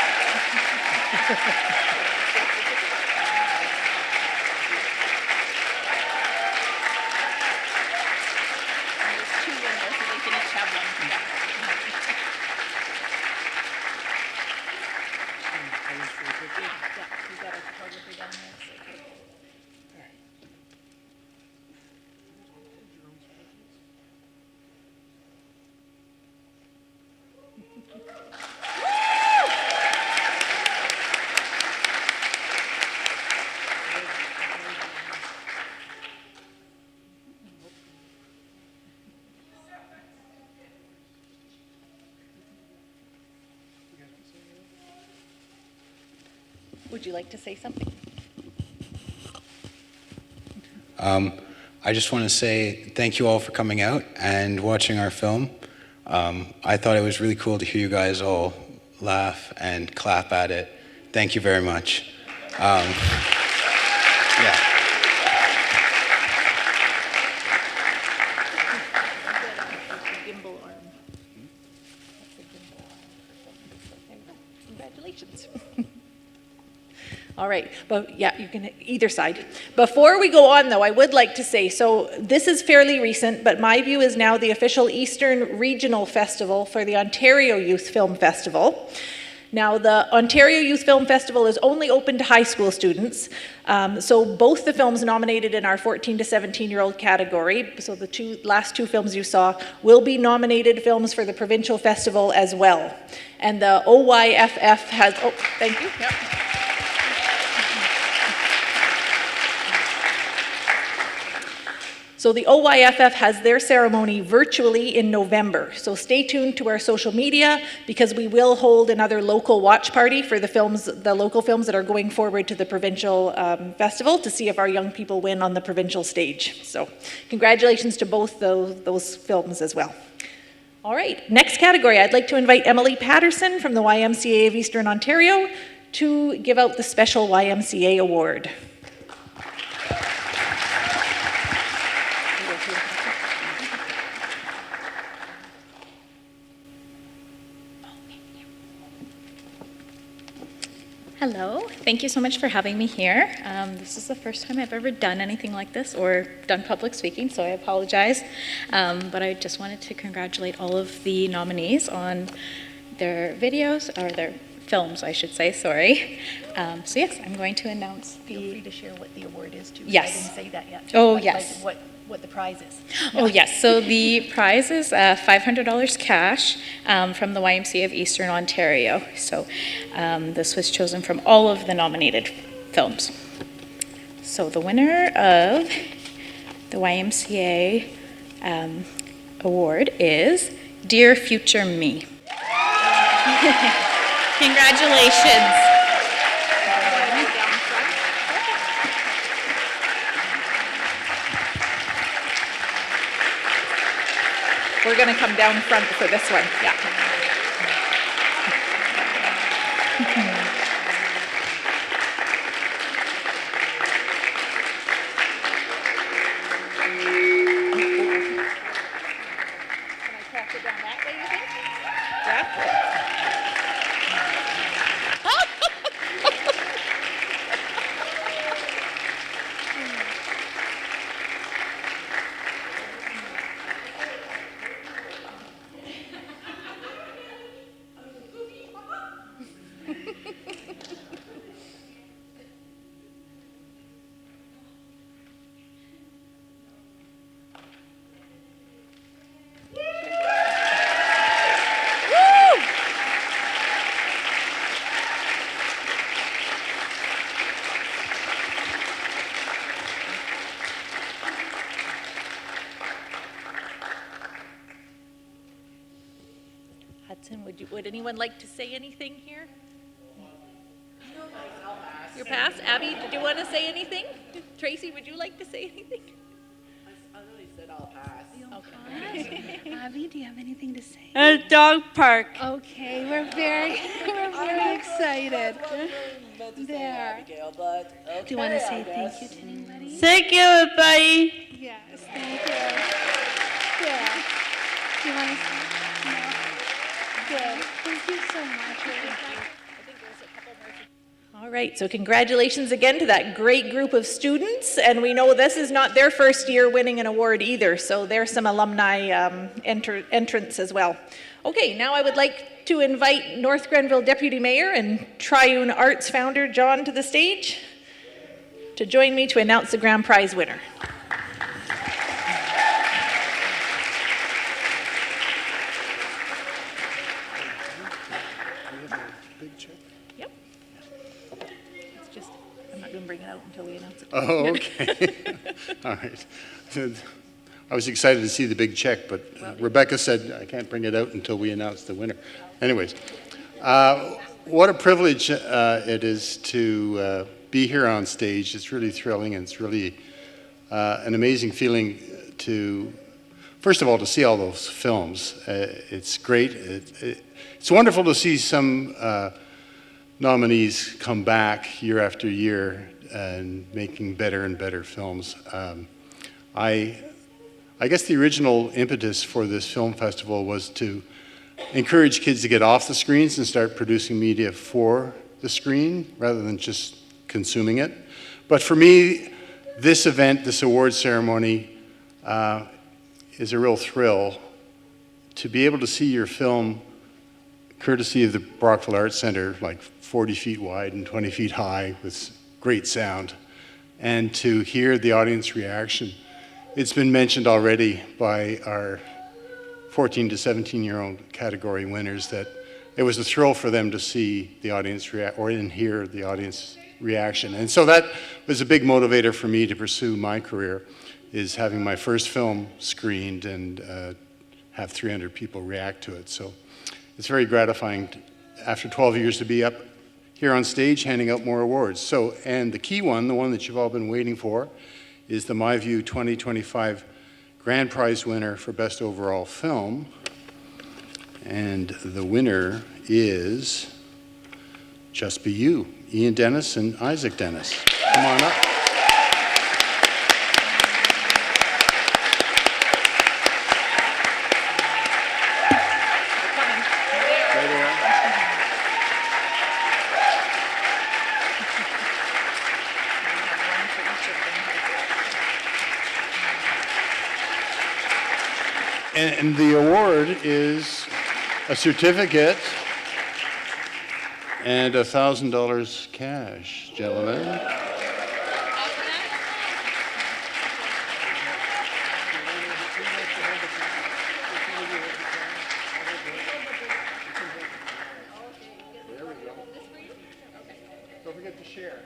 Would you like to say something? I just want to say thank you all for coming out and watching our film. I thought it was really cool to hear you guys all laugh, and clap at it. Thank you very much. Yeah. Congratulations. All right, but yeah, you can either side. Before we go on though, I would like to say, so this is fairly recent, but MyView is now the official Eastern Regional Festival for the Ontario Youth Film Festival. Now, the Ontario Youth Film Festival is only open to high school students, so both the films nominated in our 14 to 17-year-old category, so the last two films you saw, will be nominated films for the provincial festival as well. And the OYFF has, oh, thank you. Yep. So the OYFF has their ceremony virtually in November. So stay tuned to our social media because we will hold another local watch party for the local films that are going forward to the provincial festival to see if our young people win on the provincial stage. So congratulations to both those films as well. All right, next category. I'd like to invite Emily Patterson from the YMCA of Eastern Ontario to give out the special YMCA award. Hello, thank you so much for having me here. This is the first time I've ever done anything like this or done public speaking, so I apologize. But I just wanted to congratulate all of the nominees on their videos, or their films, I should say, sorry. So yes, I'm going to announce the... Feel free to share what the award is too. Yes. I didn't say that yet. Oh, Like yes. what the prize is. Oh yes, so the prize is $500 cash from the YMCA of Eastern Ontario. So this was chosen from all of the nominated films. So the winner of the YMCA award is Dear Future Me. Congratulations. We're going to come down front for this one. Yeah. Hudson, would anyone like to say anything here? You're past. Abby, did you want to say anything? Tracy, would you like to say anything? I really said I'll pass. Okay. Abby, do you have anything to say? A dog park. Okay, we're very excited. There. Do you want to say thank you to anybody? Thank you, everybody. Yes, thank you. Yeah. Do you want to say? No. Good. Thank you so much. All right, so congratulations again to that great group of students, and we know this is not their first year winning an award either, so there's some alumni entrants as well. Okay, now I would like to invite North Grenville Deputy Mayor and Triune Arts founder John to the stage to join me to announce the grand prize winner. Yep. It's just, I'm not going to bring it out until we announce it. Oh, okay. All right. I was excited to see the big check, but Rebecca said I can't bring it out until we announce the winner. Anyways, what a privilege it is to be here on stage. It's really thrilling, and it's really an amazing feeling to first of all, to see all those films. It's great. It's wonderful to see some nominees come back year after year and making better and better films. I guess the original impetus for this film festival was to encourage kids to get off the screens and start producing media for the screen rather than just consuming it. But for me, this event, this award ceremony, is a real thrill to be able to see your film, courtesy of the Brockville Arts Centre, like 40 feet wide and 20 feet high with great sound, and to hear the audience reaction. It's been mentioned already by our 14 to 17-year-old category winners that it was a thrill for them to see the audience react or hear the audience reaction. And so that was a big motivator for me to pursue my career, is having my first film screened and have 300 people react to it. So it's very gratifying after 12 years to be up here on stage handing out more awards. So, and the key one, the one that you've all been waiting for, is the MyView 2025 Grand Prize winner for Best Overall Film. And the winner is Just Be You, Ian Dennis and Isaac Dennis. Come on up. And the award is a certificate and $1,000 cash, gentlemen. Don't forget to share.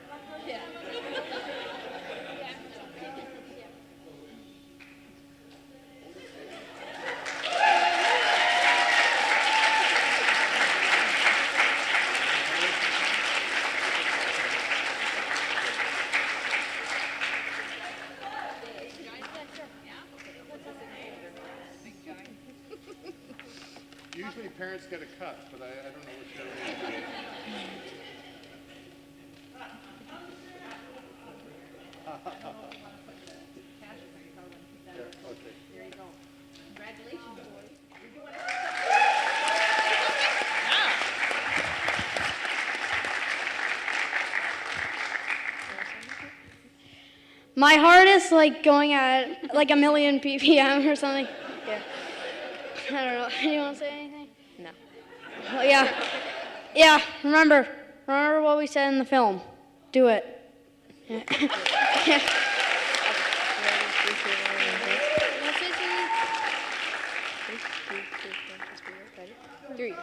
Usually parents get a cut, but I don't know which way. Okay. There you go. Congratulations, boys. My heart is like going at like a million ppm or something. Yeah. I don't know. You want to say anything? No. Well, yeah. Yeah. Remember what we said in the film. Do it. Yeah. Yeah. 3, 2,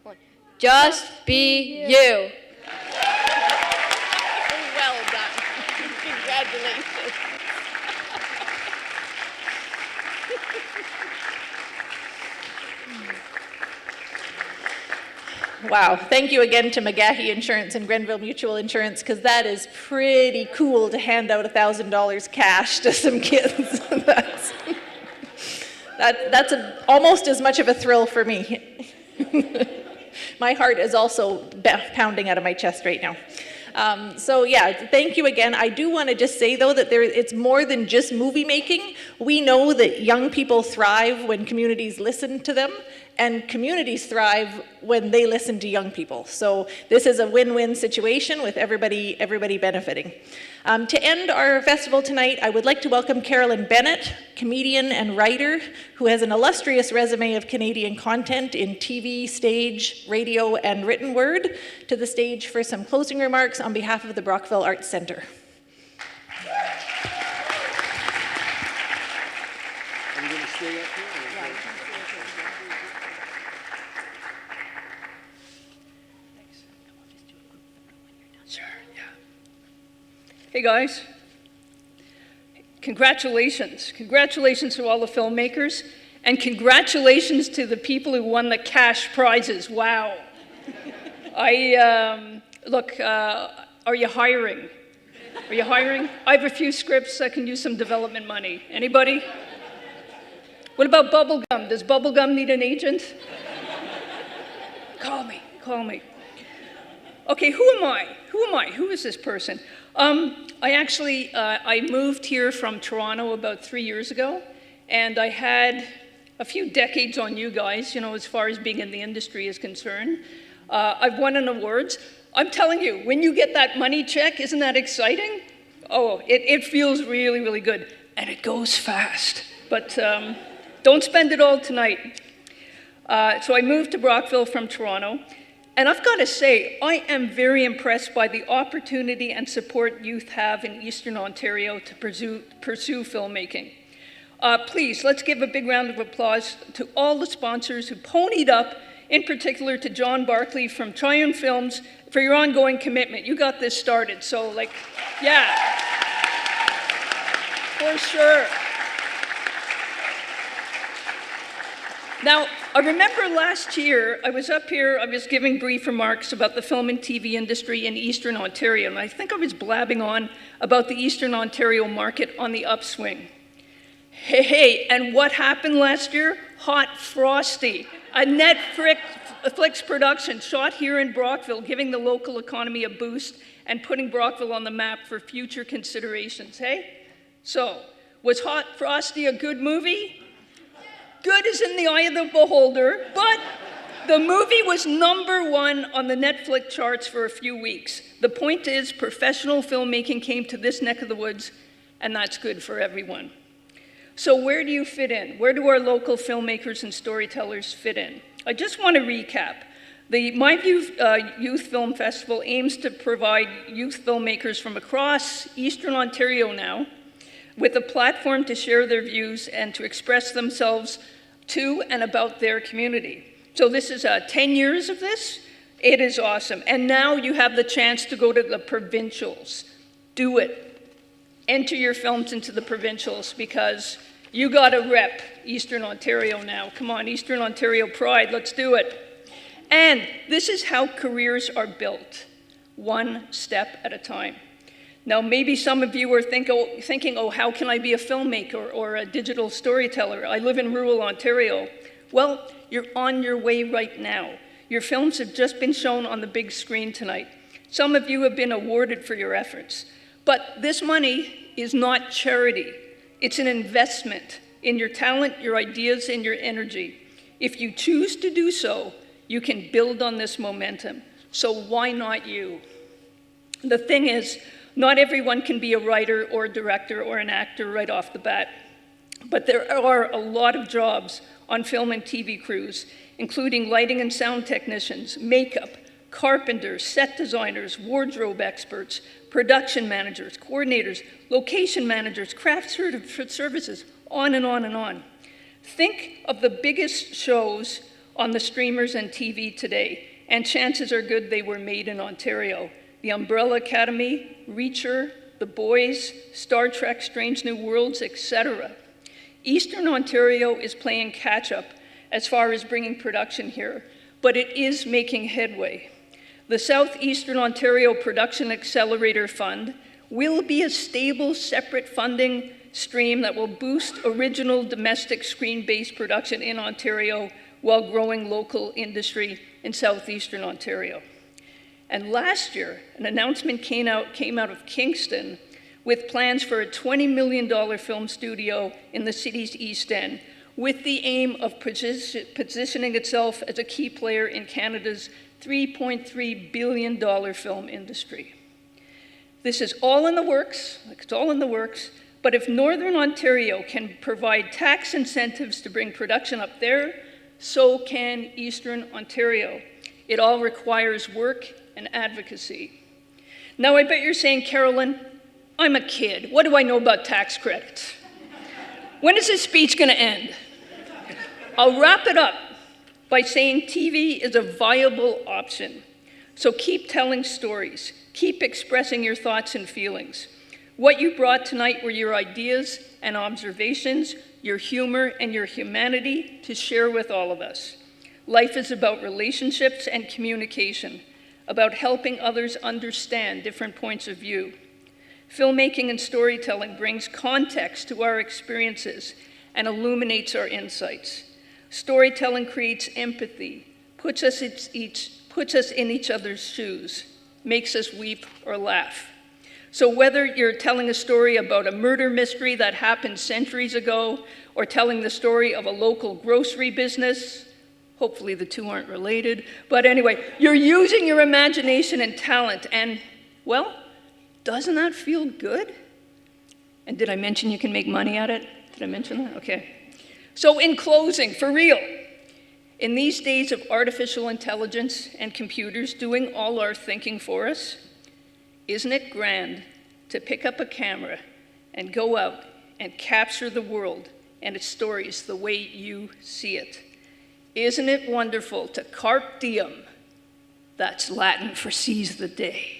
1. Just be you. Well done. Congratulations. Wow, thank you again to McGahey Insurance and Grenville Mutual Insurance, because that is pretty cool to hand out $1,000 cash to some kids. That's almost as much of a thrill for me. My heart is also pounding out of my chest right now. So yeah, thank you again. I do want to just say though that it's more than just movie making. We know that young people thrive when communities listen to them, and communities thrive when they listen to young people. So this is a win-win situation with everybody benefiting. To end our festival tonight, I would like to welcome Carolyn Bennett, comedian and writer, who has an illustrious resume of Canadian content in TV, stage, radio, and written word, to the stage for some closing remarks on behalf of the Brockville Arts Centre. Are you going to stay up here? Hey guys, congratulations. Congratulations to all the filmmakers, and congratulations to the people who won the cash prizes. Wow. Look, are you hiring? Are you hiring? I have a few scripts that can use some development money. Anybody? What about bubblegum? Does bubblegum need an agent? Call me, call me. Okay, who am I? Who am I? Who is this person? I moved here from Toronto about 3 years ago, and I had a few decades on you guys, you know, as far as being in the industry is concerned. I've won an awards. I'm telling you, when you get that money check, isn't that exciting? Oh, it feels really, really good, and it goes fast. But don't spend it all tonight. So I moved to Brockville from Toronto, and I've got to say, I am very impressed by the opportunity and support youth have in Eastern Ontario to pursue filmmaking. Please, let's give a big round of applause to all the sponsors who ponied up, in particular to John Barkley from Triune Films, for your ongoing commitment. You got this started, so like, yeah, for sure. Now, I remember last year, I was up here, I was giving brief remarks about the film and TV industry in Eastern Ontario, and I think I was blabbing on about the Eastern Ontario market on the upswing. Hey, and what happened last year? Hot Frosty, a Netflix production shot here in Brockville, giving the local economy a boost and putting Brockville on the map for future considerations, hey? So, was Hot Frosty a good movie? Good is in the eye of the beholder, but the movie was #1 on the Netflix charts for a few weeks. The point is, professional filmmaking came to this neck of the woods, and that's good for everyone. So where do you fit in? Where do our local filmmakers and storytellers fit in? I just want to recap. The MyView Youth Film Festival aims to provide youth filmmakers from across Eastern Ontario now with a platform to share their views and to express themselves to and about their community. So this is 10 years of this. It is awesome. And now you have the chance to go to the provincials. Do it. Enter your films into the provincials because you got to rep Eastern Ontario now. Come on, Eastern Ontario pride, let's do it. And this is how careers are built, one step at a time. Now, maybe some of you are thinking, oh, how can I be a filmmaker or a digital storyteller? I live in rural Ontario. Well, you're on your way right now. Your films have just been shown on the big screen tonight. Some of you have been awarded for your efforts. But this money is not charity. It's an investment in your talent, your ideas, and your energy. If you choose to do so, you can build on this momentum. So why not you? The thing is, not everyone can be a writer or a director or an actor right off the bat. But there are a lot of jobs on film and TV crews, including lighting and sound technicians, makeup, carpenters, set designers, wardrobe experts, production managers, coordinators, location managers, craft services, on and on and on. Think of the biggest shows on the streamers and TV today, and chances are good they were made in Ontario. The Umbrella Academy, Reacher, The Boys, Star Trek, Strange New Worlds, etc. Eastern Ontario is playing catch-up as far as bringing production here, but it is making headway. The Southeastern Ontario Production Accelerator Fund will be a stable, separate funding stream that will boost original domestic screen-based production in Ontario while growing local industry in Southeastern Ontario. And last year, an announcement came out of Kingston with plans for a $20 million film studio in the city's East End, with the aim of positioning itself as a key player in Canada's $3.3 billion film industry. This is all in the works, it's all in the works, but if Northern Ontario can provide tax incentives to bring production up there, so can Eastern Ontario. It all requires work and advocacy. Now, I bet you're saying, Carolyn, I'm a kid. What do I know about tax credits? When is this speech going to end? I'll wrap it up by saying TV is a viable option. So keep telling stories. Keep expressing your thoughts and feelings. What you brought tonight were your ideas and observations, your humor and your humanity to share with all of us. Life is about relationships and communication, about helping others understand different points of view. Filmmaking and storytelling brings context to our experiences and illuminates our insights. Storytelling creates empathy, puts us in each other's shoes, makes us weep or laugh. So whether you're telling a story about a murder mystery that happened centuries ago, or telling the story of a local grocery business, hopefully the two aren't related, but anyway, you're using your imagination and talent, and, well, doesn't that feel good? And did I mention you can make money at it? Did I mention that? Okay. So in closing, for real, in these days of artificial intelligence and computers doing all our thinking for us, isn't it grand to pick up a camera and go out and capture the world and its stories the way you see it? Isn't it wonderful to carpe diem, that's Latin for seize the day,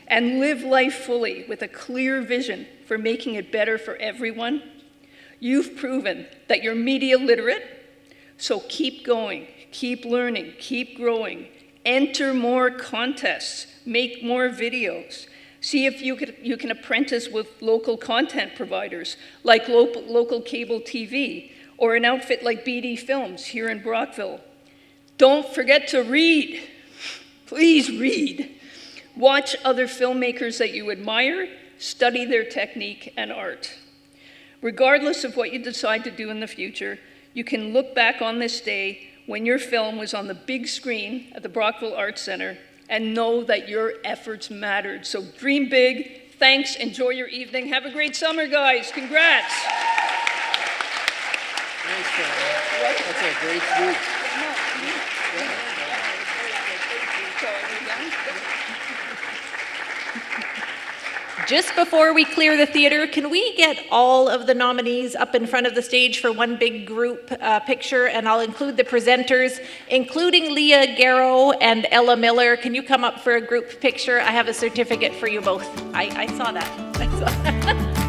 and live life fully with a clear vision for making it better for everyone? You've proven that you're media literate, so keep going, keep learning, keep growing, enter more contests, make more videos. See if you can apprentice with local content providers like local cable TV or an outfit like BD Films here in Brockville. Don't forget to read. Please read. Watch other filmmakers that you admire, study their technique and art. Regardless of what you decide to do in the future, you can look back on this day when your film was on the big screen at the Brockville Arts Center and know that your efforts mattered. So dream big. Thanks. Enjoy your evening. Have a great summer, guys. Congrats. Thanks, Fran. That's a great speech. Just before we clear the theater, can we get all of the nominees up in front of the stage for one big group picture? And I'll include the presenters, including Leah Garrow and Ella Miller. Can you come up for a group picture? I have a certificate for you both. I saw that. I saw that.